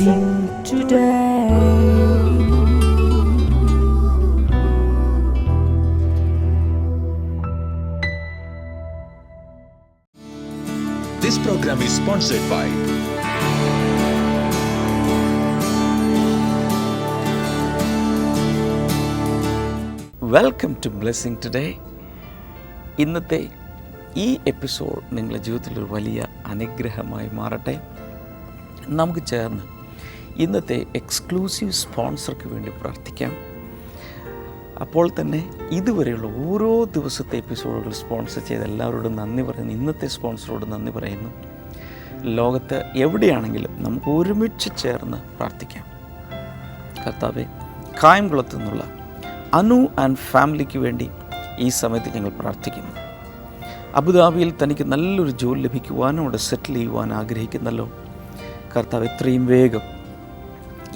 blessing today. This program is sponsored by welcome to blessing today. ഇന്നത്തെ ഈ episode നിങ്ങളുടെ ജീവിതത്തിലൊരു വലിയ അനുഗ്രഹമായി മാറട്ടെ. നമുക്ക് ചേർന്ന് ഇന്നത്തെ എക്സ്ക്ലൂസീവ് സ്പോൺസർക്ക് വേണ്ടി പ്രാർത്ഥിക്കാം. അപ്പോൾ തന്നെ ഇതുവരെയുള്ള ഓരോ ദിവസത്തെ എപ്പിസോഡുകൾ സ്പോൺസർ ചെയ്ത എല്ലാവരോടും നന്ദി പറയുന്നു. ഇന്നത്തെ സ്പോൺസറോട് നന്ദി പറയുന്നു. ലോകത്ത് എവിടെയാണെങ്കിലും നമുക്ക് ഒരുമിച്ച് ചേർന്ന് പ്രാർത്ഥിക്കാം. കർത്താവേ, കായംകുളത്തു നിന്നുള്ള അനു ആൻഡ് ഫാമിലിക്ക് വേണ്ടി ഈ സമയത്ത് ഞങ്ങൾ പ്രാർത്ഥിക്കുന്നു. അബുദാബിയിൽ തനിക്ക് നല്ലൊരു ജോലി ലഭിക്കുവാനും അവിടെ സെറ്റിൽ ചെയ്യുവാൻ ആഗ്രഹിക്കുന്നല്ലോ. കർത്താവ് എത്രയും വേഗം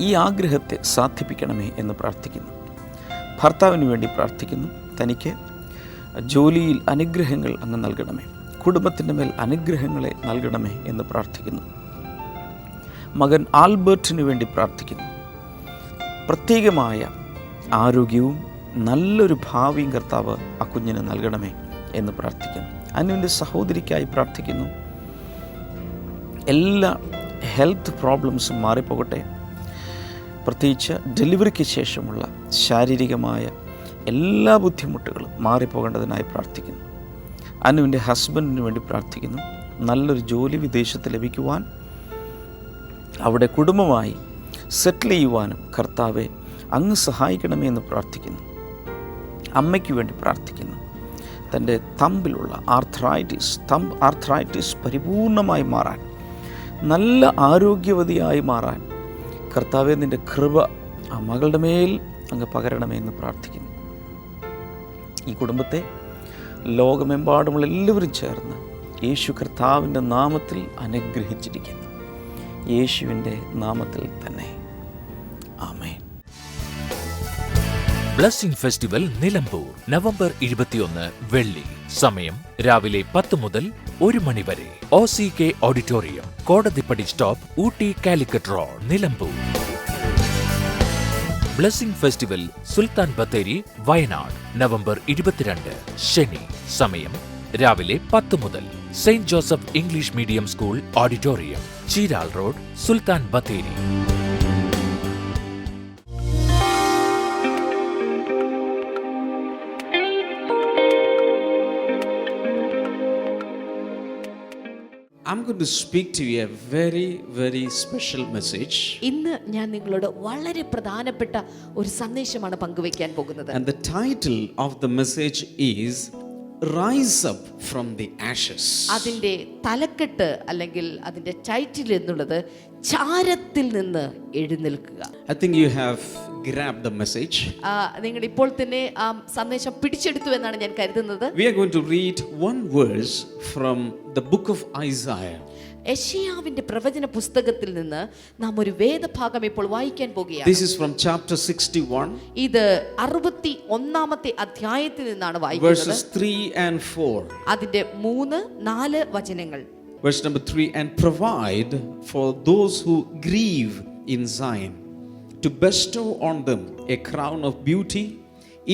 ഈ ആഗ്രഹത്തെ സാധിപ്പിക്കണമേ എന്ന് പ്രാർത്ഥിക്കുന്നു. ഭർത്താവിന് വേണ്ടി പ്രാർത്ഥിക്കുന്നു. തനിക്ക് ജോലിയിൽ അനുഗ്രഹങ്ങൾ അങ്ങ് നൽകണമേ, കുടുംബത്തിൻ്റെ മേൽ അനുഗ്രഹങ്ങളെ നൽകണമേ എന്ന് പ്രാർത്ഥിക്കുന്നു. മകൻ ആൽബർട്ടിന് വേണ്ടി പ്രാർത്ഥിക്കുന്നു. പ്രത്യേകമായ ആരോഗ്യവും നല്ലൊരു ഭാവിയും കർത്താവ് ആ കുഞ്ഞിന് നൽകണമേ എന്ന് പ്രാർത്ഥിക്കുന്നു. അനുവിൻ്റെ സഹോദരിക്കായി പ്രാർത്ഥിക്കുന്നു. എല്ലാ ഹെൽത്ത് പ്രോബ്ലംസും മാറിപ്പോകട്ടെ. പ്രത്യേകിച്ച് ഡെലിവറിക്ക് ശേഷമുള്ള ശാരീരികമായ എല്ലാ ബുദ്ധിമുട്ടുകളും മാറിപ്പോകേണ്ടതിനായി പ്രാർത്ഥിക്കുന്നു. അനുവിൻ്റെ ഹസ്ബൻഡിന് വേണ്ടി പ്രാർത്ഥിക്കുന്നു. നല്ലൊരു ജോലി വിദേശത്ത് ലഭിക്കുവാൻ, അവിടെ കുടുംബമായി സെറ്റിൽ ചെയ്യുവാനും കർത്താവെ അങ്ങ് സഹായിക്കണമേ എന്ന് പ്രാർത്ഥിക്കുന്നു. അമ്മയ്ക്ക് വേണ്ടി പ്രാർത്ഥിക്കുന്നു. തൻ്റെ തമ്പിലുള്ള ആർത്രൈറ്റിസ് പരിപൂർണമായി മാറാൻ, നല്ല ആരോഗ്യവതിയായി മാറാൻ കർത്താവെ നിൻ്റെ കൃപ ആ മകളുടെ മേൽ അങ്ങ് പകരണമേ എന്ന് പ്രാർത്ഥിക്കുന്നു. ഈ കുടുംബത്തെ ലോകമെമ്പാടുമുള്ള എല്ലാവരും ചേർന്ന് യേശു കർത്താവിൻ്റെ നാമത്തിൽ അനുഗ്രഹിച്ചിരിക്കുന്നു. യേശുവിൻ്റെ നാമത്തിൽ തന്നെ ആമേൻ. ബ്ലെസ്സിംഗ് ഫെസ്റ്റിവൽ നിലമ്പൂർ നവംബർ 21 വെള്ളി. സമയം രാവിലെ 10 മുതൽ 1 മണി വരെ. OCK auditorium, Kodathippadi stop, Ooty Calicut road, Nilambur. Blessing festival Sultan Bathery, Wayanad November 22 ശനി. സമയം രാവിലെ 10 മുതൽ. Saint Joseph English medium school auditorium, Cheeral road, Sultan Bathery. I'm going to speak to you a very, very special message. ഇന്ന് ഞാൻ നിങ്ങളോട് വളരെ പ്രധാനപ്പെട്ട ഒരു സന്ദേശമാണ് പങ്കുവയ്ക്കാൻ പോകുന്നത്. And the title of the message is Rise Up from the Ashes. അതിന്റെ തലക്കെട്ട് അല്ലെങ്കിൽ അതിന്റെ ടൈറ്റിൽ എന്നുള്ളത് ചാരത്തിൽ നിന്ന് എഴുന്നേൽക്കുക. I think you have grabbed the message. നിങ്ങൾ ഇപ്പോൾ തന്നെ ആ സന്ദേശം പിടിച്ചെടുത്തു എന്നാണ് ഞാൻ കരുതുന്നത്. We are going to read one verse from the book of Isaiah. യെശയ്യാവിന്റെ പ്രവചന പുസ്തകത്തിൽ നിന്ന് നാം ഒരു വേദഭാഗം ഇപ്പോൾ വായിക്കാൻ പോകുകയാണ്. This is from chapter 61. ഇത് 61-ാമത്തെ അധ്യായത്തിൽ നിന്നാണ് വായിക്കുന്നത്. Verses 3 and 4. അതിന്റെ 3-4 വചനങ്ങൾ. Verse number 3, and provide for those who grieve in Zion, to bestow on them a crown of beauty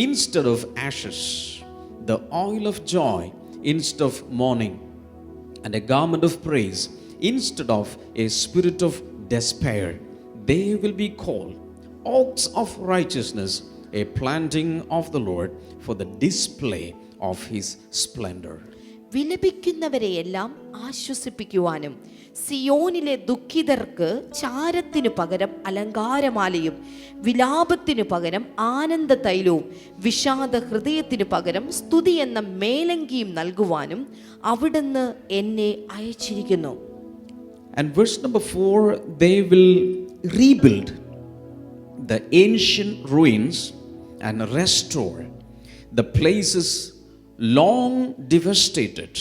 instead of ashes, the oil of joy instead of mourning, and a garment of praise instead of a spirit of despair. They will be called oaks of righteousness, a planting of the Lord for the display of his splendor. വിലപിക്കുന്നവരെയെല്ലാം ആശ്വസിപ്പിക്കുവാനും സിയോനിലെ ദുഃഖിതർക്ക് ചാരത്തിനു പകരം അലങ്കാരമാലയും വിലാപത്തിനു പകരം ആനന്ദ തൈലവും വിഷാദ ഹൃദയത്തിനു പകരം സ്തുതി എന്ന മേലങ്കിയും നൽകുവാനും അവിടുന്ന് എന്നെ അയച്ചിരിക്കുന്നു. And verse number 4, they will rebuild the ancient ruins and restore the places long devastated.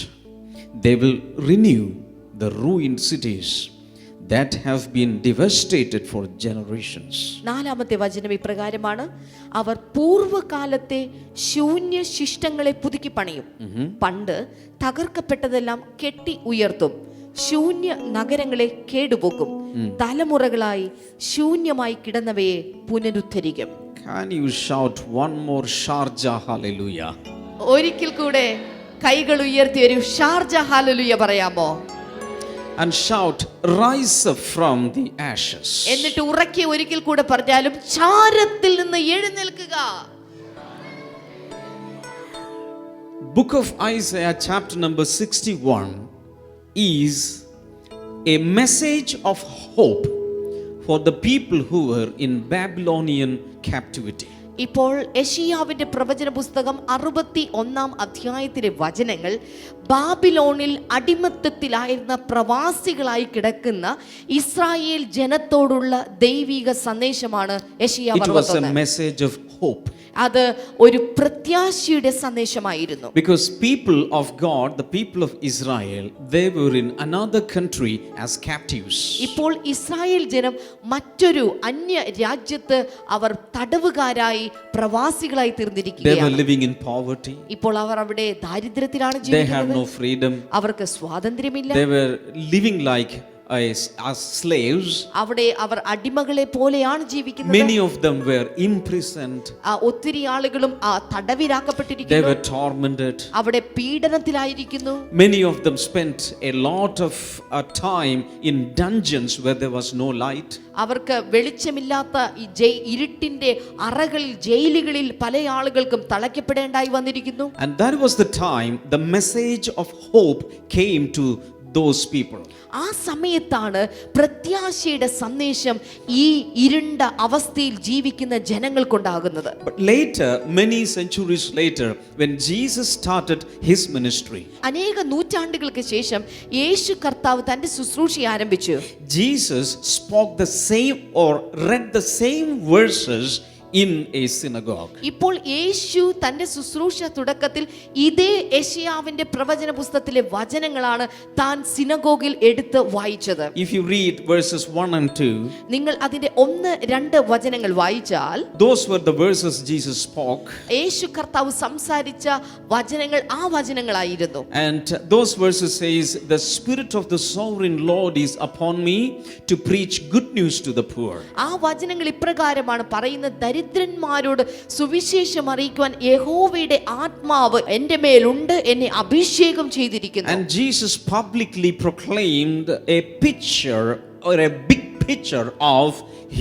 They will renew the ruined cities that have been devastated for generations. 4-ാമത്തെ വചനം ഇപ്രകാരമാണ്: അവർ പൂർവ്വകാലത്തെ ശൂന്യ ശിഷ്ടങ്ങളെ പുതുക്കി പണിയും. പണ്ട് തകർക്കപ്പെട്ടതെല്ലാം കെട്ടി ഉയർത്തും. ശൂന്യ നഗരങ്ങളെ കേടുപോക്കും. തലമുറകളായി ശൂന്യമായി കിടന്നവയെ പുനരുദ്ധരിക്കും. Can you shout one more Sharjah hallelujah? ഒരിക്കൽ കൂടെ കൈകൾ ഉയർത്തി ഒരു ഷാർജ ഹല്ലേലൂയ പറയാമോ? And shout, rise up from the ashes. എന്നിട്ട് ഉറക്കെ ഒരിക്കൽ കൂടെ പറഞ്ഞാലും ചാരത്തിൽ നിന്ന് എഴുന്നേൽക്കുക. Book of Isaiah chapter number 61 is a message of hope for the people who were in Babylonian captivity. ഇപ്പോൾ യെശയ്യാവിന്റെ പ്രവചന പുസ്തകം 61 അധ്യായത്തിലെ വചനങ്ങൾ ബാബിലോണിൽ അടിമത്തത്തിലായിരുന്ന പ്രവാസികളായി കിടക്കുന്ന ഇസ്രായേൽ ജനത്തോടുള്ള ദൈവിക സന്ദേശമാണ് യെശയ്യാവ് 61. It was a message of hope. അത് ഒരു പ്രത്യാശയുടെ സന്ദേശമായിരുന്നു. Because people of God, the people of Israel, they were in another country as captives. ഇപ്പോൾ ഇസ്രായേൽ ജനം മറ്റൊരു അന്യ രാജ്യത്ത് അവർ തടവുകാരായി പ്രവാസികളായി They were തീർന്നിരിക്കുകയാണ്. living in poverty. ഇപ്പോൾ അവർ അവിടെ ദാരിദ്ര്യത്തിലാണ് They had ജീവിക്കുന്നത്. no freedom. അവർക്ക് സ്വാതന്ത്ര്യമില്ല. They were living like as slaves. അവിടെ അവർ അടിമകളെ പോലെയാണ് ജീവിക്കുന്നത്. Many of them were imprisoned. ഒത്തിരി ആളുകളും They തടവിലാക്കപ്പെട്ടിരിക്കുന്നു. were tormented. അവിടെ പീഡനത്തിലായിരിക്കുന്നു. Many of them spent a lot of time in dungeons where there was no light. അവർക്ക് വെളിച്ചമില്ലാത്ത ഈ ഇരുട്ടിന്റെ അറകളിൽ ജയിലുകളിൽ പല ആളുകൾക്കും തളയ്ക്കപ്പെടേണ്ടായി വന്നിരിക്കുന്നു. And that was the time the message of hope came to those people. ആ സമയത്താണ് പ്രത്യാശയുടെ സന്ദേശം ഈ ഇരുണ്ട അവസ്ഥയിൽ ജീവിക്കുന്ന ജനങ്ങൾക്കുണ്ടാകുന്നത്. But later, many centuries later, when Jesus started his ministry, അനേക നൂറ്റാണ്ടുകൾക്ക് ശേഷം യേശു കർത്താവ് തന്റെ ശുശ്രൂഷ ആരംഭിച്ചു. Jesus spoke the same or read the same verses in a synagogue. ഇപ്പോൾ യേശു തന്റെ ശുശ്രൂഷ തുടക്കത്തിൽ ഇതേ യെശയ്യാവിന്റെ പ്രവചന പുസ്തകത്തിലെ വചനങ്ങളാണ് താൻ സിനഗോഗിൽ എടുത്ത് വായിച്ചത്. If you read verses 1 and 2, നിങ്ങൾ അതിന്റെ 1-2 വചനങ്ങൾ വായിച്ചാൽ those were the verses Jesus spoke. യേശു കർത്താവ് സംസാരിച്ച വചനങ്ങൾ ആ വചനങ്ങളായിരുന്നു. And those verses says, the spirit of the sovereign Lord is upon me to preach good news to the poor. ആ വചനങ്ങൾ ഇപ്രകാരമാണ് പറയുന്നത്: ദരിദ്രന്മാരോട് സുവിശേഷം അറിയിക്കുവാൻ യഹോവയുടെ ആത്മാവ് എൻ്റെ മേലുണ്ട്, എന്നെ അഭിഷേകം ചെയ്തിരിക്കുന്നു. And Jesus publicly proclaimed a picture or a big picture of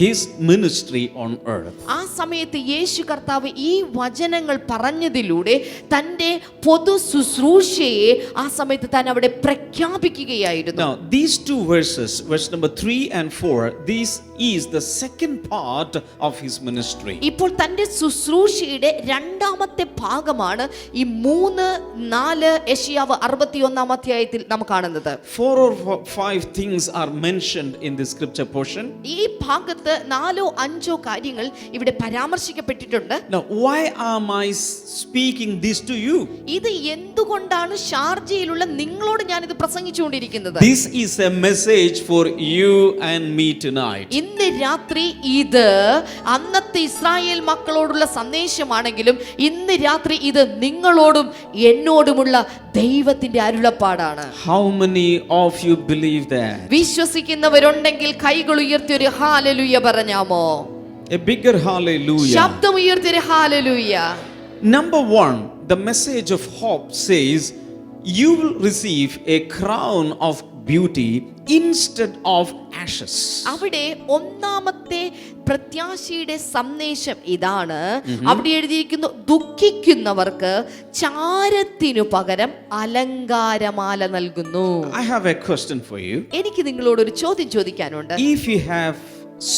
his ministry on earth. ആ സമയത്ത് യേശു കർത്താവ് ഈ വചനങ്ങൾ പറഞ്ഞതിലൂടെ തൻ്റെ പൊതു ശുശ്രൂഷയെ ആ സമയത്ത് താൻ അവിടെ പ്രഖ്യാപിക്കുകയായിരുന്നു. Now these two verses, verse number 3 and 4, this is the second part of his ministry. ഇപ്പോൾ തൻ്റെ ശുശ്രൂഷയുടെ രണ്ടാമത്തെ ഭാഗമാണ് ഈ 3-4 യെശയ്യാവ് 61 അധ്യായത്തിൽ നാം കാണുന്നത്. 4 or 5 things are mentioned in the scripture portion. ഈ ഭാഗത്ത് 4-5 കാര്യങ്ങൾ ഇവിടെ പരാമർശിക്കപ്പെട്ടിട്ടുണ്ട്. Now why am I speaking this to you? ഇത് എന്തുകൊണ്ടാണ് ഷാർജയിലുള്ള നിങ്ങളോട് ഞാൻ ഇത് പ്രസംഗിച്ചുകൊണ്ടിരിക്കുന്നത്? This is a message for you and me tonight. ഇന്ന് രാത്രി ഇത് അന്നത്തെ ഇസ്രായേൽ മക്കളോടുള്ള സന്ദേശമാണെങ്കിലും ഇന്ന് രാത്രി ഇത് നിങ്ങളോടും എന്നോടുമുള്ള ദൈവത്തിന്റെ അരുളപ്പാടാണ്. How many of you believe that? വിശ്വസിക്കുന്നവരുണ്ടെങ്കിൽ കൈകൾ ഉയർത്തി ഒരു ഹല്ലേലൂയ പറഞ്ഞാമോ? A bigger hallelujah. ശബ്ദം ഉയർത്തി ഒരു hallelujah. Number 1, the message of hope says you will receive a crown of beauty instead of ashes. അവിടെ ഒന്നാമത്തെ പ്രത്യാശയുടെ സന്ദേശം ഇതാണ്. അവിടെ എഴുതിയിരിക്കുന്നു, ദുഃഖിക്കുന്നവർക്ക് ചാരത്തിനു പകരം അലങ്കാരമാല നൽകുന്നു. I have a question for you. എനിക്ക് നിങ്ങളോട് ഒരു ചോദ്യം ചോദിക്കാനുണ്ട്. If you have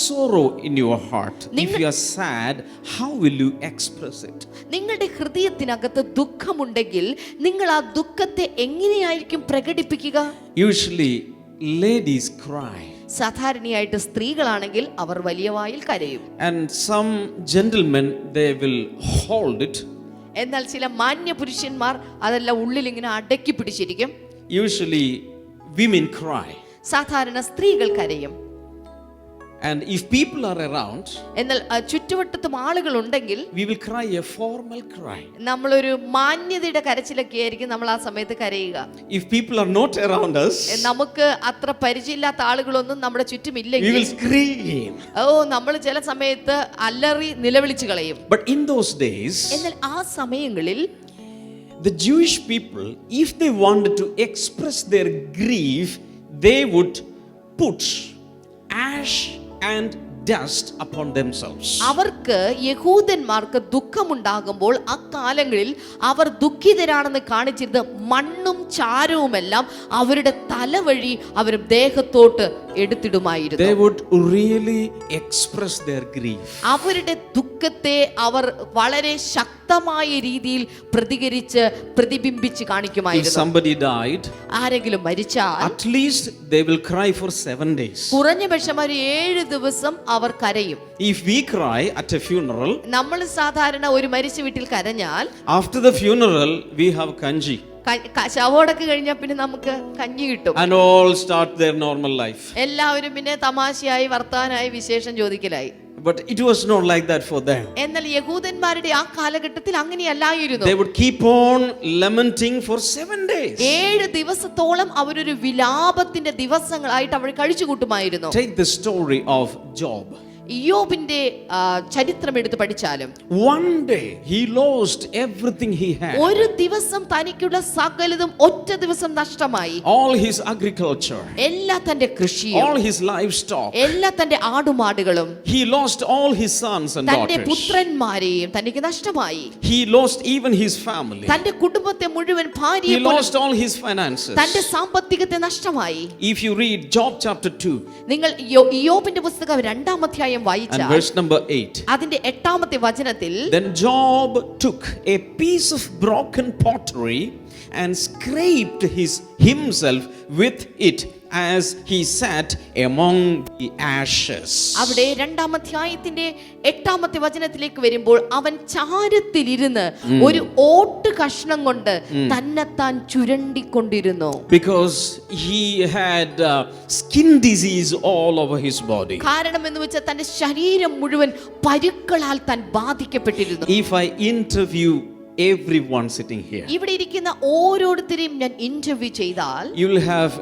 sorrow in your heart, if you are sad, how will you express it? നിങ്ങളുടെ ഹൃദയത്തിനകത്ത് ദുഃഖമുണ്ടെങ്കിൽ നിങ്ങൾ ആ ദുഃഖത്തെ എങ്ങനെയായിരിക്കും പ്രകടിപ്പിക്കുക? Usually ladies cry. സാധാരണയായിട്ട് സ്ത്രീകളാണെങ്കിൽ അവർ വലിയ വായിൽ കരയും. And some gentlemen, they will hold it. എന്നാൽ ചില മാന്യ പുരുഷന്മാർ അതെല്ലാം ഉള്ളിൽ ഇങ്ങനെ അടക്കി പിടിച്ചിരിക്കും. Usually women cry. സാധാരണ സ്ത്രീകൾ കരയും. And if people are around, എന്നാൽ ചുറ്റുവട്ടത്തും ആളുകൾ ഉണ്ടെങ്കിൽ we will cry a formal cry. നമ്മളൊരു മാന്യതയുടെ കരച്ചിലൊക്കെ ആയിരിക്കും നമ്മൾ ആ സമയത്ത് കരയുക. If people are not around us, നമുക്ക് അത്ര പരിചയമില്ലാത്ത ആളുകളൊന്നും നമ്മുടെ we ചുറ്റുമില്ലെങ്കിൽ will scream. നമ്മൾ ചില സമയത്ത് അലറി നിലവിളിച്ചു കളയും. But in those days, എന്നാൽ ആ സമയങ്ങളിൽ the Jewish people, if they wanted to express their grief, they would put ash and dust upon themselves. അവർക്ക് യഹൂദന്മാർക്ക് ദുഃഖമുണ്ടാകുമ്പോൾ അക്കാലങ്ങളിൽ അവർ ദുഃഖിതരാണെന്ന് കാണിച്ചിരുന്നത് മണ്ണും ചാരവുമെല്ലാം അവരുടെ തലവഴി അവർ ദേഹത്തോട്ട് എടുത്തിടുമായിരുന്നു. They would really express their grief. അവരുടെ ദുഃഖത്തെ അവർ വളരെ ശക്തമായ രീതിയിൽ പ്രതിബിംബിച്ച് If കാണിക്കുമായിരുന്നു. somebody died, ആരെങ്കിലും മരിച്ചാൽ at least they will cry for 7 days. കുറഞ്ഞ പക്ഷം ഒരു 7 ദിവസം അവർ കരയും. If we cry at a funeral, നമ്മൾ സാധാരണ ഒരു മരിച്ച വീട്ടിൽ കരഞ്ഞാൽ after the funeral we have kanji ശവോടൊക്കെ കഴിഞ്ഞാൽ പിന്നെ നമുക്ക് കഞ്ഞി കിട്ടും. and all start their normal life. എല്ലാവരും പിന്നെ തമാശയായി വർത്താനായി വിശേഷം ചോദിക്കലായി. But it was not like that for them. എന്നാൽ യഹൂദന്മാരുടെ ആ കാലഘട്ടത്തിൽ അങ്ങനെയല്ലായിരുന്നു. They would keep on lamenting for 7 days. 7 ദിവസത്തോളം അവരൊരു വിലാപത്തിന്റെ ദിവസങ്ങളായിട്ട് അവർ കഴിച്ചു കൂട്ടുമായിരുന്നു. Take the story of Job. ഇയ്യോബിന്റെ ചരിത്രം എടുത്ത് പഠിച്ചാലും One day he lost everything he had. ഒരു ദിവസം തനിക്കുള്ള സകലതും ഒറ്റ ദിവസം നഷ്ടമായി. All his agriculture, എല്ലാ തന്റെ കൃഷിയും, all his livestock. എല്ലാ തന്റെ ആടുമാടുകളും, He lost all his sons and തന്റെ daughters. പുത്രന്മാരെയും തനിക്ക് നഷ്ടമായി. He lost even his family. തന്റെ കുടുംബത്തെ മുഴുവൻ He ഭാര്യയെ lost all his finances. തന്റെ സാമ്പത്തികത്തെ നഷ്ടമായി. If you read Job chapter 2 നിങ്ങൾ ഇയ്യോബിന്റെ പുസ്തകം 2-ാം അധ്യായം and വായിച്ചാൽ verse number 8, അതിന്റെ 8-ാമത്തെ വചനത്തിൽ then Job took a piece of broken pottery and scraped himself with it as he sat among the ashes. അവിടെ 2-ാം അധ്യായത്തിന്റെ 8-ാമത്തെ വചനത്തിലേക്ക് വരുമ്പോൾ അവൻ ചാരത്തിലിരുന്ന് ഒരു ഓട്ട് കഷ്ണം കൊണ്ട് തന്നെത്താൻ ചുരണ്ടിക്കൊണ്ടിരുന്നു. Because he had skin disease all over his body. കാരണം എന്ന് വെച്ചാൽ തന്റെ ശരീരം മുഴുവൻ പരുക്കളാൽ താൻ ബാധിക്കപ്പെട്ടിരുന്നു. If I interview everyone sitting here, ഇവിടെ ഇരിക്കുന്ന ഓരോരുത്തരെയും ഞാൻ ഇന്റർവ്യൂ ചെയ്താൽ you will have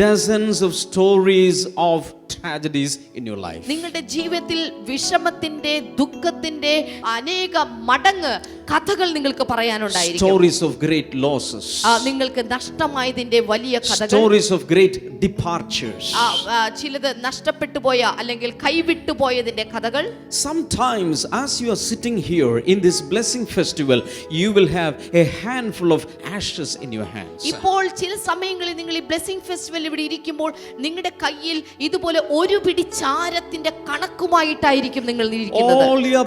dozens of stories of tragedies in your life. നിങ്ങളുടെ ജീവിതത്തിൽ വിഷമത്തിന്റെ ദുഃഖത്തിന്റെ അനേക മടങ്ങ് കഥകൾ നിങ്ങൾക്ക് പറയാനുണ്ടായിരിക്കും. Stories of great losses. നിങ്ങൾക്ക് നഷ്ടമായതിന്റെ വലിയ കഥകൾ, Stories of great departures. ചിലത് നഷ്ടപ്പെട്ടു പോയ അല്ലെങ്കിൽ കൈവിട്ടു പോയതിന്റെ കഥകൾ. Sometimes as you are sitting here in this blessing festival, you will have a handful of ashes in your hands. ഇപ്പോൾ ചില സമയങ്ങളിൽ നിങ്ങൾ ഈ ബ്ലെസ്സിംഗ് ഫെസ്റ്റിവൽ ഇവിടെ ഇരിക്കുമ്പോൾ നിങ്ങളുടെ കയ്യിൽ ഇതുപോലെ ഒരു പിടി ചാരത്തിന്റെ കണക്കുമായിട്ടായിരിക്കും നിങ്ങൾ ഇരിക്കുന്നത്. All your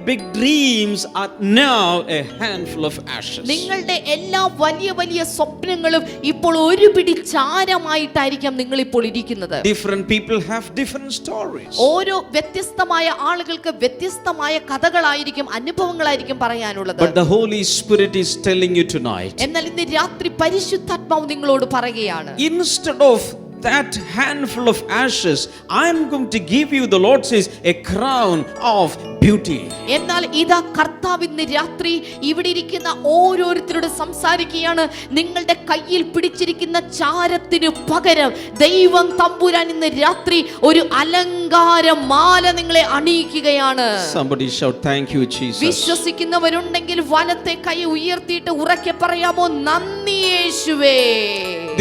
big dreams are now a handful of ashes. നിങ്ങളുടെ എല്ലാ വലിയ വലിയ സ്വപ്നങ്ങളും ഇപ്പോൾ ഒരു പിടി ചാരമായിട്ടായിരിക്കും നിങ്ങൾ ഇപ്പോൾ ഇരിക്കുന്നത്. Different people have different stories. ഓരോ വ്യത്യസ്തമായ ആളുകൾക്ക് വ്യത്യസ്തമായ കഥകളായിരിക്കും, അനുഭവങ്ങളായിരിക്കും പറയാനുള്ളത്. But the Holy Spirit is telling you tonight, എന്നാൽ ഇന്ന് രാത്രി പരിശുദ്ധാത്മാവ് നിങ്ങളോട് പറയുകയാണ്, instead of that handful of ashes, I am going to give you, the Lord says, a crown of beauty. എന്നാൽ ഇതാ കർത്താവ് ഇന്ന് രാത്രി ഇവിടെ ഇരിക്കുന്ന ഓരോരുത്തരോട് സംസാരിക്കുകയാണ്. നിങ്ങളുടെ കയ്യിൽ പിടിച്ചിരിക്കുന്ന ചാരത്തിന് പകരം ദൈവം തമ്പുരാൻ ഇന്ന് രാത്രി ഒരു അലങ്കാര മാല നിങ്ങളെ അണിയിക്കുകയാണ്. Somebody shout, thank you Jesus. വിശ്വസിക്കുന്നവരുണ്ടെങ്കിൽ വലത്തെ കൈ ഉയർത്തിയിട്ട് ഉറക്കെ പറയാമോ, നന്ദി യേശുവേ.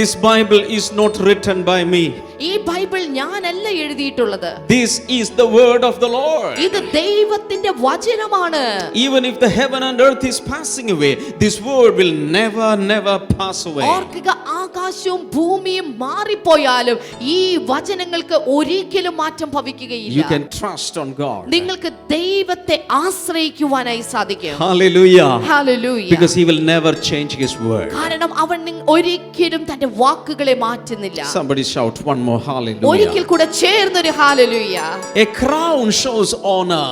This Bible is not written by me. ഈ ബൈബിൾ ഞാനല്ല എഴുതിയിട്ടുള്ളത്. This is the word of the Lord. ഇത് ദൈവത്തിന്റെ വചനമാണ്. Even if the heaven and earth is passing away, this word will never pass away. ഓർക്കുക, ആകാശവും ഭൂമിയും മാറിപ്പോയാലും ഈ വചനങ്ങൾക്ക് ഒരിക്കലും മാറ്റം ഭവിക്കുകയില്ല. You can trust on God. നിങ്ങൾക്ക് ദൈവത്തെ ആശ്രയിക്കുവാനായി സാധിക്കും. Hallelujah. Hallelujah. Because he will never change his word. കാരണം അവൻ ഒരിക്കലും തന്റെ വാക്കുകളെ മാറ്റുന്നില്ല. Somebody shout one more hallelujah. ഒരിക്കൽ കൂടെ ചേർന്നൊരു hallelujah. A crown shows honor.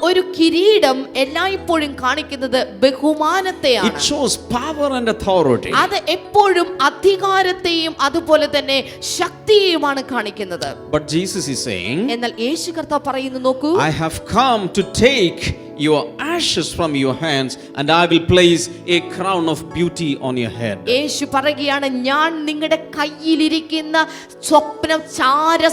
ഒരു കിരീടം എല്ലായ്പ്പോഴും കാണിക്കുന്നത് ബഹുമാനത്തെയാണ്. It shows power and authority. അത് എപ്പോഴും അധികാരത്തെയും അതുപോലെ തന്നെ ശക്തിയെയുമാണ് കാണിക്കുന്നത്. But Jesus is saying, എന്നാൽ യേശു കർത്താവ് പറയുന്നു, നോക്കൂ, I have come to take your ashes from your hands and I will place a crown of beauty on your head. യേശു പറയുകയാണ്, ഞാൻ നിങ്ങളുടെ കയ്യിലിരിക്കുന്ന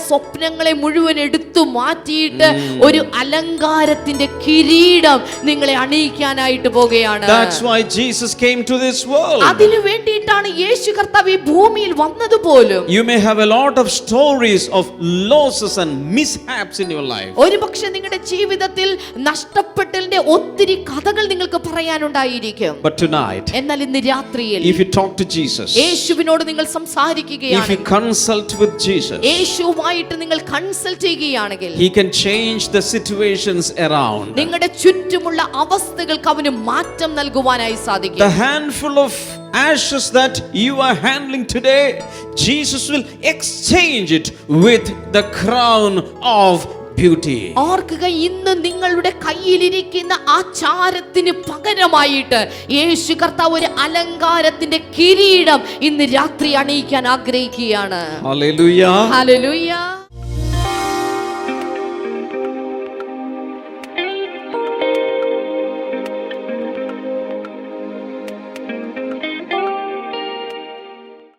സ്വപ്നങ്ങളെ മുഴുവൻ എടുത്തു മാറ്റിയിട്ട് ഒരു അലങ്കാരത്തിന്റെ കിരീടം നിങ്ങളെ അണിയിക്കാനായിട്ട് പോകുകയാണ്. That's why Jesus came to this world. അതിനു വേണ്ടിയിട്ടാണ് യേശു കർത്താവ് ഈ ഭൂമിയിൽ വന്നതുപോലും. You may have a lot of stories of losses and mishaps in your life. ഒരുപക്ഷെ നിങ്ങളുടെ ജീവിതത്തിൽ നഷ്ടപ്പെട്ടതിന്റെ ഒത്തിരി കഥകൾ നിങ്ങൾക്ക് പറയാനുണ്ടായിരിക്കും. But tonight, എന്നാൽ ഇന്ന് രാത്രിയിൽ if you talk to Jesus, യേശുവിനോട് നിങ്ങൾ if സംസാരിക്കുകയാണ്, you consult with Jesus, യേശുവുമായിട്ട് നിങ്ങൾ കൺസൾട്ട് ചെയ്യുകയാണെങ്കിൽ He can change the situations around. നിങ്ങളുടെ ചുറ്റുമുള്ള അവസ്ഥകൾക്ക് അവന് മാറ്റം നൽകുവാനായി സാധിക്കും. The handful of ashes that you are handling today, Jesus will exchange it with the crown of beauty. ഓർക്കുക, ഇന്ന് നിങ്ങളുടെ കയ്യിലിരിക്കുന്ന ആ ചാരത്തിന് പകരമായിട്ട് യേശു കർത്താവ് ഒരു അലങ്കാരത്തിന്റെ കിരീടം ഇന്ന് രാത്രി അണിയിക്കാൻ ആഗ്രഹിക്കുകയാണ്. Hallelujah. ഹല്ലേലൂയ.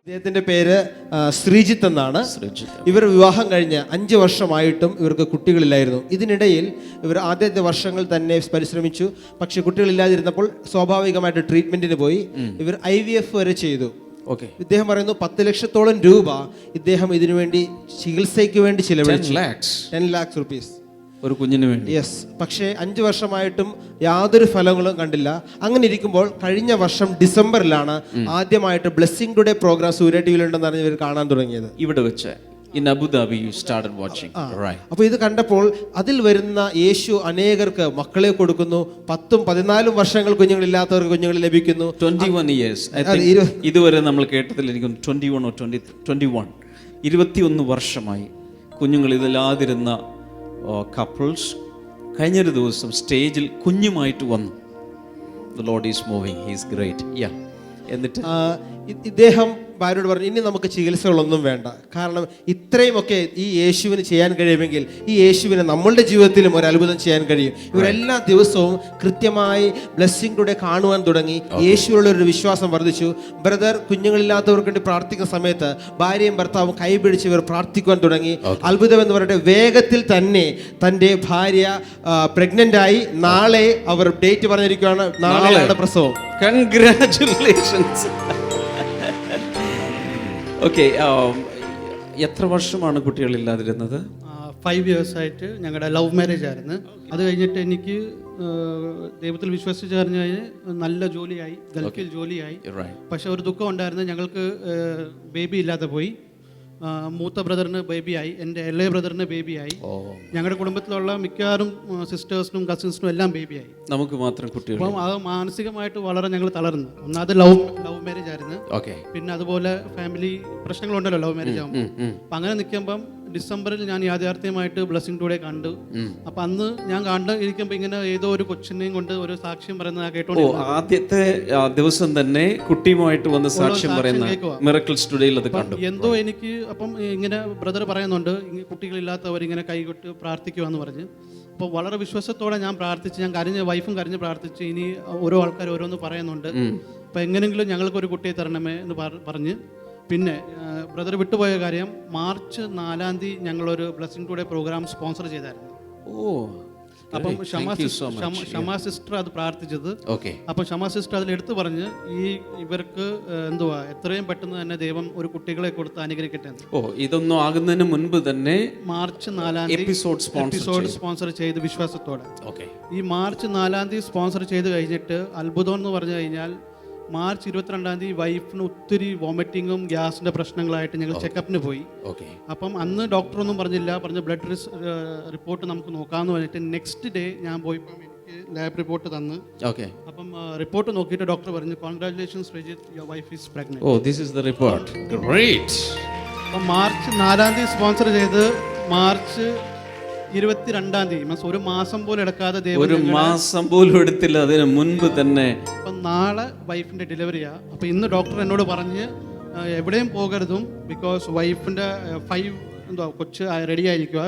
ഇദ്ദേഹത്തിന്റെ പേര് ശ്രീജിത്ത് എന്നാണ്. ഇവർ വിവാഹം കഴിഞ്ഞ് 5 വർഷമായിട്ടും ഇവർക്ക് കുട്ടികളില്ലായിരുന്നു. ഇതിനിടയിൽ ഇവർ ആദ്യത്തെ വർഷങ്ങൾ തന്നെ പരിശ്രമിച്ചു. പക്ഷെ കുട്ടികളില്ലാതിരുന്നപ്പോൾ സ്വാഭാവികമായിട്ട് ട്രീറ്റ്മെന്റിന് പോയി. ഇവർ IVF വരെ ചെയ്തു. ഇദ്ദേഹം പറയുന്നു 10 ലക്ഷത്തോളം രൂപ ഇദ്ദേഹം ഇതിനുവേണ്ടി ചികിത്സയ്ക്ക് വേണ്ടി ചിലവഴിച്ചു. 10 lakhs rupees ഒരു കുഞ്ഞിന് വേണ്ടി. യെസ്. പക്ഷേ 5 വർഷമായിട്ടും യാതൊരു ഫലങ്ങളും കണ്ടില്ല. അങ്ങനെ ഇരിക്കുമ്പോൾ കഴിഞ്ഞ വർഷം ഡിസംബറിലാണ് ആദ്യമായിട്ട് ബ്ലെസ്സിംഗ് ടുഡേ പ്രോഗ്രാം സൂര്യ ടിവിയിൽ ഉണ്ടെന്ന് പറഞ്ഞ് ഇവർ കാണാൻ തുടങ്ങിയത്. ഇവിടെ വെച്ച് in Abu Dhabi you started watching, right? അപ്പോൾ ഇത് കണ്ടപ്പോൾ അതിൽ വരുന്ന യേശു അനേകർക്ക് മക്കളെ കൊടുക്കുന്നു. 10ഉം 14ഉം വർഷങ്ങൾ കുഞ്ഞുങ്ങളില്ലാത്തവർക്ക് കുഞ്ഞുങ്ങൾ ലഭിക്കുന്നു. 21 years I think ഇതുവരെ നമ്മൾ കേട്ടതിൽ എനിക്ക് 21 or 21 വർഷമായി കുഞ്ഞുങ്ങൾ ഇതില്ലാതിരുന്ന കപ്പിൾസ് കഴിഞ്ഞൊരു ദിവസം സ്റ്റേജിൽ കുഞ്ഞുമായിട്ട് വന്നു. The Lord is moving, he is great. Yeah. എന്നിട്ട് ഇദ്ദേഹം ഭാര്യയോട് പറഞ്ഞു, ഇനി നമുക്ക് ചികിത്സകളൊന്നും വേണ്ട. കാരണം ഇത്രയുമൊക്കെ ഈ യേശുവിന് ചെയ്യാൻ കഴിയുമെങ്കിൽ ഈ യേശുവിന് നമ്മളുടെ ജീവിതത്തിലും ഒരു അത്ഭുതം ചെയ്യാൻ കഴിയും. ഇവരെല്ലാ ദിവസവും കൃത്യമായി ബ്ലെസ്സിംഗ് ടുഡേ കാണുവാൻ തുടങ്ങി. യേശുവിനുള്ള ഒരു വിശ്വാസം വർദ്ധിച്ചു. ബ്രദർ കുഞ്ഞുങ്ങളില്ലാത്തവർക്ക് വേണ്ടി പ്രാർത്ഥിക്കുന്ന സമയത്ത് ഭാര്യയും ഭർത്താവും കൈപിടിച്ച് ഇവർ പ്രാർത്ഥിക്കുവാൻ തുടങ്ങി. അത്ഭുതം എന്ന് പറയട്ടെ, വേഗത്തിൽ തന്നെ തൻ്റെ ഭാര്യ പ്രഗ്നന്റ് ആയി. നാളെ അവർ ഡേറ്റ് പറഞ്ഞിരിക്കുകയാണ്, നാളെയാണ് പ്രസവം. കൺഗ്രാറ്റുലേഷൻസ്. ഓക്കെ, എത്ര വർഷമാണ് കുട്ടികളില്ലാതിരുന്നത്? 5 years ആയിട്ട് ഞങ്ങളുടെ ലവ് മാരേജ് ആയിരുന്നു. അത് കഴിഞ്ഞിട്ട് എനിക്ക് ദൈവത്തിൽ വിശ്വസിച്ച് കഴിഞ്ഞാൽ നല്ല ജോലിയായി, ഗൾഫിൽ ജോലിയായി. പക്ഷെ ഒരു ദുഃഖം ഉണ്ടായിരുന്നു, ഞങ്ങൾക്ക് ബേബി ഇല്ലാതെ പോയി. മൂത്ത ബ്രദറിന് ബേബിയായി, എൻ്റെ ഇളയ ബ്രദറിന് ബേബിയായി. ഞങ്ങളുടെ കുടുംബത്തിലുള്ള മിക്കവാറും സിസ്റ്റേഴ്സിനും കസിൻസിനും എല്ലാം ബേബിയായി. നമുക്ക് മാത്രം കുട്ടികൾ. അപ്പം അത് മാനസികമായിട്ട് വളരെ ഞങ്ങൾ തളർന്നു. ഒന്നാമത് ലവ് മാരേജ് ആയിരുന്നു. പിന്നെ അതുപോലെ ഫാമിലി പ്രശ്നങ്ങളുണ്ടല്ലോ ലവ് മാരേജ് ആകുമ്പോൾ. അപ്പം അങ്ങനെ നിൽക്കുമ്പം ഡിസംബറിൽ ഞാൻ യാഥാർത്ഥ്യമായിട്ട് ബ്ലെസ്സിംഗ് ടുഡേ കണ്ടു. അപ്പം അന്ന് ഞാൻ കണ്ട് ഇരിക്കുമ്പോൾ ഇങ്ങനെ ഏതോ ഒരു കൊച്ചിനെയും കൊണ്ട് ഒരു സാക്ഷ്യം പറയുന്നത് കേട്ടോണ്ട് ആദ്യത്തെ ദിവസം തന്നെ കുട്ടിയുമായിട്ട് വന്ന് സാക്ഷ്യം പറയുന്ന മിറക്കിൾസ് ടുഡേയിൽ അത് കണ്ടു. എന്തോ എനിക്ക് അപ്പം ഇങ്ങനെ ബ്രദർ പറയുന്നുണ്ട്, കുട്ടികളില്ലാത്തവർ ഇങ്ങനെ കൈകൊട്ട് പ്രാർത്ഥിക്കുവാന്ന് പറഞ്ഞ്. അപ്പോൾ വളരെ വിശ്വാസത്തോടെ ഞാൻ പ്രാർത്ഥിച്ച്, ഞാൻ വൈഫും കരഞ്ഞ് പ്രാർത്ഥിച്ച്. ഇനി ഓരോ ആൾക്കാർ ഓരോന്ന് പറയുന്നുണ്ട്, അപ്പോൾ എങ്ങനെയെങ്കിലും ഞങ്ങൾക്കൊരു കുട്ടിയെ തരണമേ എന്ന് പറഞ്ഞ്. പിന്നെ ബ്രദർ വിട്ടുപോയ കാര്യം, മാർച്ച് 4 ഞങ്ങളൊരു ബ്ലെസ്സിംഗ് ടുഡേ പ്രോഗ്രാം സ്പോൺസർ ചെയ്തായിരുന്നു. അപ്പം ഷമാ സിസ്റ്റർ അത് പ്രാർത്ഥിച്ചത്. അപ്പം ഷമാ സിസ്റ്റർ അതിൽ എടുത്തു പറഞ്ഞ് ഇവർക്ക് എന്തുവാ എത്രയും പെട്ടെന്ന് തന്നെ ദൈവം ഒരു കുട്ടികളെ കൊടുത്ത് അനുഗ്രഹിക്കട്ടെ. ഇതൊന്നും ആകുന്നതിന് മുൻപ് തന്നെ മാർച്ച് 4 എപ്പിസോഡ് സ്പോൺസർ ചെയ്ത് വിശ്വാസത്തോടെ. ഈ മാർച്ച് 4 സ്പോൺസർ ചെയ്ത് കഴിഞ്ഞിട്ട് അത്ഭുതം എന്ന് പറഞ്ഞു കഴിഞ്ഞാൽ മാർച്ച് 22 വൈഫിന് ഒത്തിരി വോമിറ്റിങ്ങും ഗ്യാസിന്റെ പ്രശ്നങ്ങളായിട്ട് ഞങ്ങൾ ചെക്കപ്പിന് പോയി. അപ്പം അന്ന് ഡോക്ടറൊന്നും പറഞ്ഞില്ല, ബ്ലഡ് റിപ്പോർട്ട് നമുക്ക് നോക്കാമെന്ന് പറഞ്ഞിട്ട് നെക്സ്റ്റ് ഡേ ഞാൻ പോയപ്പോൾ എനിക്ക് ലാബ് റിപ്പോർട്ട് തന്ന്. അപ്പം റിപ്പോർട്ട് നോക്കിയിട്ട് ഡോക്ടർ പറഞ്ഞു, congratulations Rajith, your wife is pregnant. This is the report. Great. അപ്പം മാർച്ച് 4-ാം തീയതി സ്പോൺസർ ചെയ്ത് മാർച്ച് 22-ാം തീയതി മീൻസ് ഒരു മാസം പോലും എടുക്കാതെ ഒരു മാസം പോലും എടുത്തില്ല, അതിന് മുൻപ് തന്നെ. അപ്പം നാളെ വൈഫിൻ്റെ ഡെലിവറിയാണ്. അപ്പോൾ ഇന്ന് ഡോക്ടർ എന്നോട് പറഞ്ഞ് എവിടെയും പോകരുതും, ബിക്കോസ് വൈഫിൻ്റെ 5 കൊച്ച് റെഡി ആയിരിക്കുക,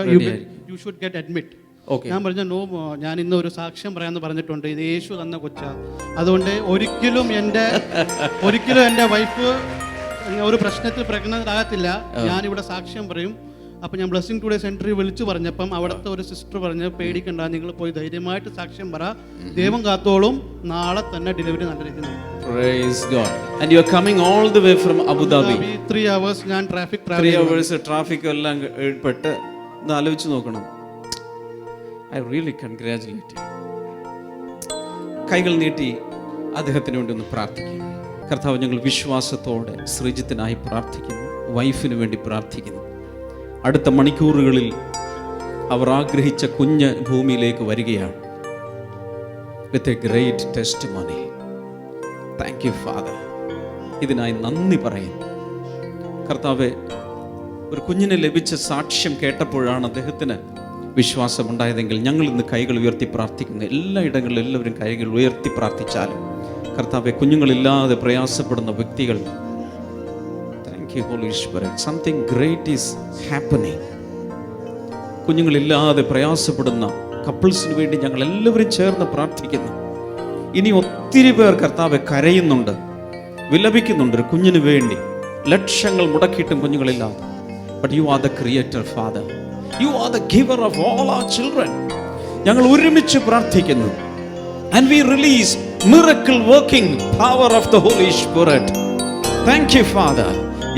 യു ഷുഡ് ഗെറ്റ് അഡ്മിറ്റ്. ഞാൻ പറഞ്ഞു നോ, ഞാൻ ഇന്ന് ഒരു സാക്ഷ്യം പറയാമെന്ന് പറഞ്ഞിട്ടുണ്ട്, ഇത് യേശു തന്ന കൊച്ചാ, അതുകൊണ്ട് ഒരിക്കലും എൻ്റെ വൈഫ് ഒരു പ്രശ്നത്തിൽ പ്രഗ്നന്റ് ആകത്തില്ല, ഞാനിവിടെ സാക്ഷ്യം പറയും. അപ്പം ഞാൻ ബ്ലെസ്സിംഗ് ടുഡേ സെൻറ്ററിൽ വിളിച്ചു പറഞ്ഞപ്പം അവിടുത്തെ ഒരു സിസ്റ്റർ പറഞ്ഞ് പേടിക്കണ്ട, നിങ്ങൾ പോയി ധൈര്യമായിട്ട് സാക്ഷ്യം പറ, ദൈവം കാത്തോളും, നാളെ തന്നെ ഡെലിവറി നല്ല രീതിയിൽ. Praise God. And you are coming all the way from Abu Dhabi. 3 hours ഞാൻ ട്രാഫിക് 3 hours ട്രാഫിക് എല്ലാം പെട്ട് ഒന്ന് ആലോചിച്ച് നോക്കണം. I really congratulate you. കൈകൾ നീട്ടി അദ്ദേഹത്തിന് വേണ്ടി ഒന്ന് പ്രാർത്ഥിക്കും. കർത്താവ്, ഞങ്ങൾ വിശ്വാസത്തോടെ ശ്രീജിത്തിനായി പ്രാർത്ഥിക്കുന്നു, വൈഫിന് വേണ്ടി പ്രാർത്ഥിക്കുന്നു. അടുത്ത മണിക്കൂറുകളിൽ അവർ ആഗ്രഹിച്ച കുഞ്ഞ് ഭൂമിയിലേക്ക് വരികയാണ്. With a great testimony. Thank you father. ഇതിനായി നന്ദി പറയുന്നു. കർത്താവെ, ഒരു കുഞ്ഞിനെ ലഭിച്ച സാക്ഷ്യം കേട്ടപ്പോഴാണ് അദ്ദേഹത്തിന് വിശ്വാസമുണ്ടായതെങ്കിൽ ഞങ്ങൾ ഇന്ന് കൈകൾ ഉയർത്തി പ്രാർത്ഥിക്കുന്നു. എല്ലായിടങ്ങളിലും എല്ലാവരും കൈകൾ ഉയർത്തി പ്രാർത്ഥിച്ചാലും കർത്താവെ, കുഞ്ഞുങ്ങളില്ലാതെ പ്രയാസപ്പെടുന്ന വ്യക്തികൾ, thank you holy spirit, something great is happening. കുഞ്ഞുങ്ങളില്ലാതെ പ്രയാസപ്പെടുന്ന കപ്പിൾസിന് വേണ്ടി ഞങ്ങൾ എല്ലാവരും ചേർന്ന് പ്രാർത്ഥിക്കുന്നു. ഇനി ഒത്തിരി പേർ കർത്താവെ കരയുന്നുണ്ട്, വിലപിക്കുന്നുണ്ട് ഒരു കുഞ്ഞിന് വേണ്ടി, ലക്ഷങ്ങൾ മുടക്കിയിട്ടും കുഞ്ഞുങ്ങളില്ലാതെ. But you are the creator father, you are the giver of all our children. ഞങ്ങൾ ഒരുമിച്ച് പ്രാർത്ഥിക്കുന്നു. And we release miracle working power of the holy spirit. Thank you father.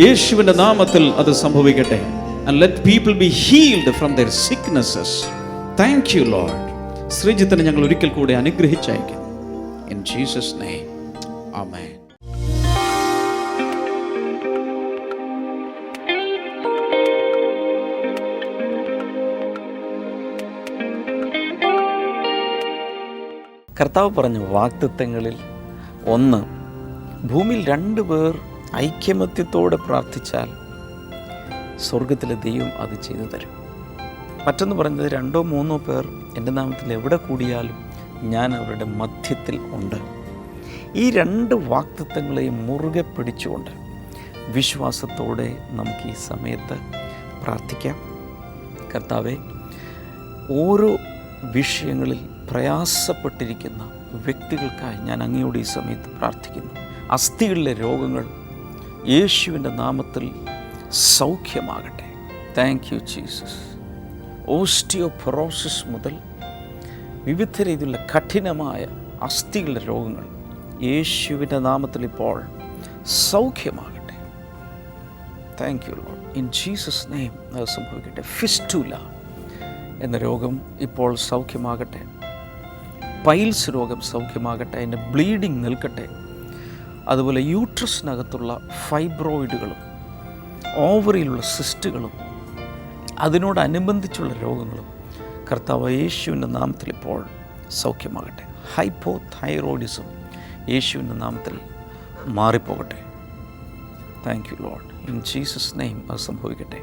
യേശുവിന്റെ നാമത്തിൽ അത് സംഭവിക്കട്ടെ. And let people be healed from their sicknesses. Thank you lord. ശ്രീജിത്തിനെ ഞങ്ങൾ ഒരിക്കൽ കൂടെ അനുഗ്രഹിച്ചയക്കുന്നു. In Jesus' name, Amen. കർത്താവ് പറഞ്ഞ വാഗ്ദത്തങ്ങളിൽ ഒന്ന്, ഭൂമിയിൽ 2 പേർ ഐക്യമത്യത്തോടെ പ്രാർത്ഥിച്ചാൽ സ്വർഗത്തിലെ ദൈവം അത് ചെയ്തു തരും. മറ്റൊന്ന് പറഞ്ഞത്, 2-3 പേർ എൻ്റെ നാമത്തിൽ എവിടെ കൂടിയാലും ഞാൻ അവരുടെ മധ്യത്തിൽ ഉണ്ട്. ഈ 2 വാഗ്ദത്തങ്ങളെയും മുറുകെ പിടിച്ചുകൊണ്ട് വിശ്വാസത്തോടെ നമുക്ക് ഈ സമയത്ത് പ്രാർത്ഥിക്കാം. കർത്താവെ, ഓരോ വിഷയങ്ങളിൽ പ്രയാസപ്പെട്ടിരിക്കുന്ന വ്യക്തികൾക്കായി ഞാൻ അങ്ങയോട് ഈ സമയത്ത് പ്രാർത്ഥിക്കുന്നു. അസ്ഥികളിലെ രോഗങ്ങൾ യേശുവിൻ്റെ നാമത്തിൽ സൗഖ്യമാകട്ടെ. Thank you Jesus. ഓസ്റ്റിയോപൊറോസിസ് മുതൽ വിവിധ രീതിയിലുള്ള കഠിനമായ അസ്ഥികളുടെ രോഗങ്ങൾ യേശുവിൻ്റെ നാമത്തിൽ ഇപ്പോൾ സൗഖ്യമാകട്ടെ. Thank you lord. In Jesus name അത് സംഭവിക്കട്ടെ. ഫിസ്റ്റുല എന്ന രോഗം ഇപ്പോൾ സൗഖ്യമാകട്ടെ. പൈൽസ് രോഗം സൗഖ്യമാകട്ടെ, അതിൻ്റെ ബ്ലീഡിങ് നിൽക്കട്ടെ. അതുപോലെ യൂട്രസിനകത്തുള്ള ഫൈബ്രോയിഡുകളും ഓവറിയിലുള്ള സിസ്റ്റുകളും അതിനോടനുബന്ധിച്ചുള്ള രോഗങ്ങളും കർത്താവ് യേശുവിൻ്റെ നാമത്തിൽ ഇപ്പോൾ സൗഖ്യമാകട്ടെ. ഹൈപ്പോ തൈറോയിഡിസം യേശുവിൻ്റെ നാമത്തിൽ മാറിപ്പോകട്ടെ. Thank you lord. In Jesus name അത് സംഭവിക്കട്ടെ.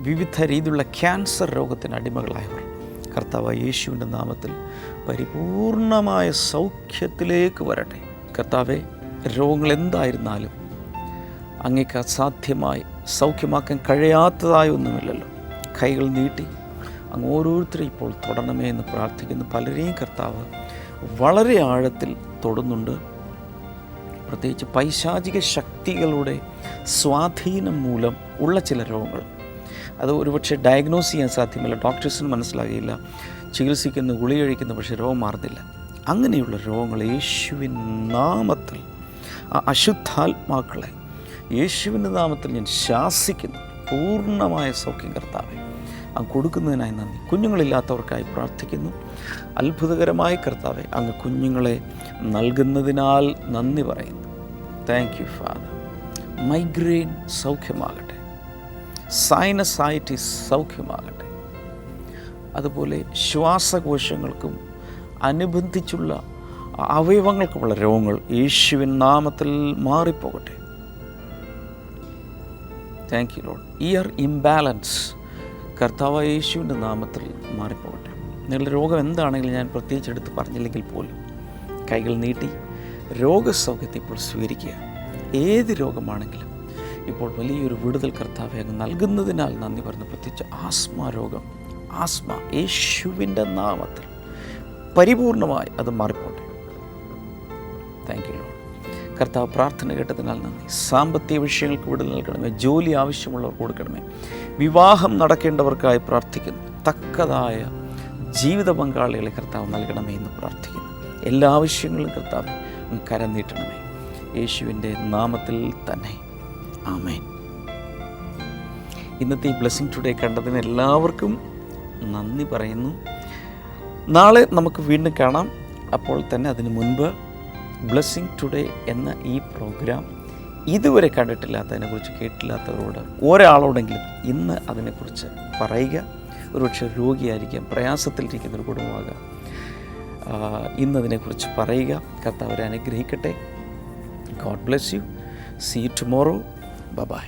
വിവിധ രീതിയിലുള്ള ക്യാൻസർ രോഗത്തിന് അടിമകളായവർ കർത്താവ് യേശുവിൻ്റെ നാമത്തിൽ പരിപൂർണമായ സൗഖ്യത്തിലേക്ക് വരട്ടെ. കർത്താവെ, രോഗങ്ങൾ എന്തായിരുന്നാലും അങ്ങേക്ക് അസാധ്യമായി സൗഖ്യമാക്കാൻ കഴിയാത്തതായ ഒന്നുമില്ലല്ലോ. കൈകൾ നീട്ടി അങ്ങ് ഓരോരുത്തരും ഇപ്പോൾ തൊടണമേ എന്ന് പ്രാർത്ഥിക്കുന്നു. പലരെയും കർത്താവ് വളരെ ആഴത്തിൽ തൊടുന്നുണ്ട്. പ്രത്യേകിച്ച് പൈശാചിക ശക്തികളുടെ സ്വാധീനം മൂലം ഉള്ള ചില രോഗങ്ങൾ, അത് ഒരുപക്ഷെ ഡയഗ്നോസ് ചെയ്യാൻ സാധ്യമല്ല, ഡോക്ടേഴ്സിന് മനസ്സിലാകില്ല, ചികിത്സിക്കുന്ന ഗുളിക കഴിക്കുന്ന, പക്ഷേ രോഗം മാറുന്നില്ല. അങ്ങനെയുള്ള രോഗങ്ങൾ യേശുവിൻ നാമത്തിൽ, ആ അശുദ്ധാത്മാക്കളെ യേശുവിൻ്റെ നാമത്തിൽ ഞാൻ ശാസിക്കുന്നു. പൂർണ്ണമായ സൗഖ്യം കർത്താവെ അങ്ങ് കൊടുക്കുന്നതിനായി നന്ദി. കുഞ്ഞുങ്ങളില്ലാത്തവർക്കായി പ്രാർത്ഥിക്കുന്നു. അത്ഭുതകരമായ കർത്താവെ അങ്ങ് കുഞ്ഞുങ്ങളെ നൽകുന്നതിനാൽ നന്ദി പറയുന്നു. Thank you father. മൈഗ്രെയിൻ സൗഖ്യമാകട്ടെ, സൈനസൈറ്റിസ് സൗഖ്യമാകട്ടെ. അതുപോലെ ശ്വാസകോശങ്ങൾക്കും അനുബന്ധിച്ചുള്ള അവയവങ്ങൾക്കുമുള്ള രോഗങ്ങൾ യേശുവിൻ നാമത്തിൽ മാറിപ്പോകട്ടെ. Thank you lord. Ear imbalance കർത്താവ് യേശുവിൻ്റെ നാമത്തിൽ മാറിപ്പോകട്ടെ. നിങ്ങളുടെ രോഗം എന്താണെങ്കിലും ഞാൻ പ്രത്യേകിച്ച് എടുത്ത് പറഞ്ഞില്ലെങ്കിൽ പോലും കൈകൾ നീട്ടി രോഗസൗഖ്യത്തെ ഇപ്പോൾ സ്വീകരിക്കുക. ഏത് രോഗമാണെങ്കിലും ഇപ്പോൾ വലിയൊരു വിടുതൽ കർത്താവെ അങ്ങ് നൽകുന്നതിനാൽ നന്ദി പറഞ്ഞു. പ്രത്യേകിച്ച് ആസ്മ യേശുവിൻ്റെ നാമത്തിൽ പരിപൂർണമായി അത് മാറിപ്പോട്ടെ. Thank you Lord. കർത്താവ് പ്രാർത്ഥന കേട്ടതിനാൽ നന്ദി. സാമ്പത്തിക വിഷയങ്ങൾക്ക് വിടുതൽ നൽകണമേ. ജോലി ആവശ്യമുള്ളവർക്ക് കൊടുക്കണമേ. വിവാഹം നടക്കേണ്ടവർക്കായി പ്രാർത്ഥിക്കുന്നു. തക്കതായ ജീവിത പങ്കാളികളെ കർത്താവ് നൽകണമേ എന്ന് പ്രാർത്ഥിക്കുന്നു. എല്ലാ ആവശ്യങ്ങളും കർത്താവ് കരം നീട്ടണമേ. യേശുവിൻ്റെ നാമത്തിൽ തന്നെ ആമേൻ. ഇന്നത്തെ ഈ ബ്ലെസ്സിങ് ടുഡേ കണ്ടതിന് എല്ലാവർക്കും നന്ദി പറയുന്നു. നാളെ നമുക്ക് വീണ്ടും കാണാം. അപ്പോൾ തന്നെ അതിനു മുൻപ് ബ്ലെസ്സിങ് ടുഡേ എന്ന ഈ പ്രോഗ്രാം ഇതുവരെ കണ്ടിട്ടില്ലാത്തതിനെക്കുറിച്ച് കേട്ടില്ലാത്തവരോട് ഒരാളോടെങ്കിലും ഇന്ന് അതിനെക്കുറിച്ച് പറയുക. ഒരുപക്ഷെ രോഗിയായിരിക്കാം, പ്രയാസത്തിലിരിക്കുന്നൊരു കുടുംബമാകാം. ഇന്നതിനെക്കുറിച്ച് പറയുക. കർത്താവ് അവരെ അനുഗ്രഹിക്കട്ടെ. God bless you. See you tomorrow. Bye.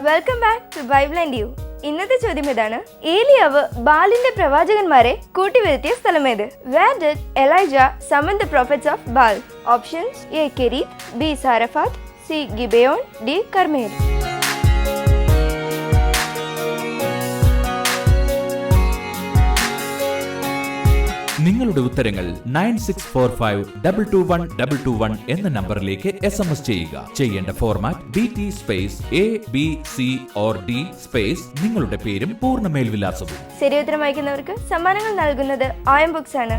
Welcome back to Bible and you. ഇന്നത്തെ ചോദ്യം ഇതാണ്: ഏലിയാവ് ബാലിന്റെ പ്രവാചകന്മാരെ കൂട്ടിവരുത്തിയ സ്ഥലമേത്? Where did Elijah summon the prophets of Baal? Options: A. Kerith, B. Saraphat, C. Gibeon, D. Carmel. നിങ്ങളുടെ ഉത്തരങ്ങൾ 9645221221 എന്ന നമ്പറിലേക്ക് SMS ചെയ്യുക. ചെയ്യേണ്ട format BT space ABC/D space നിങ്ങളുടെ പേരും പൂർണ്ണ മേൽവിലാസവും. ശരി ഉത്തരം അയക്കുന്നവർക്ക് സമ്മാനങ്ങൾ നൽകുന്നത് OM Books ആണ്.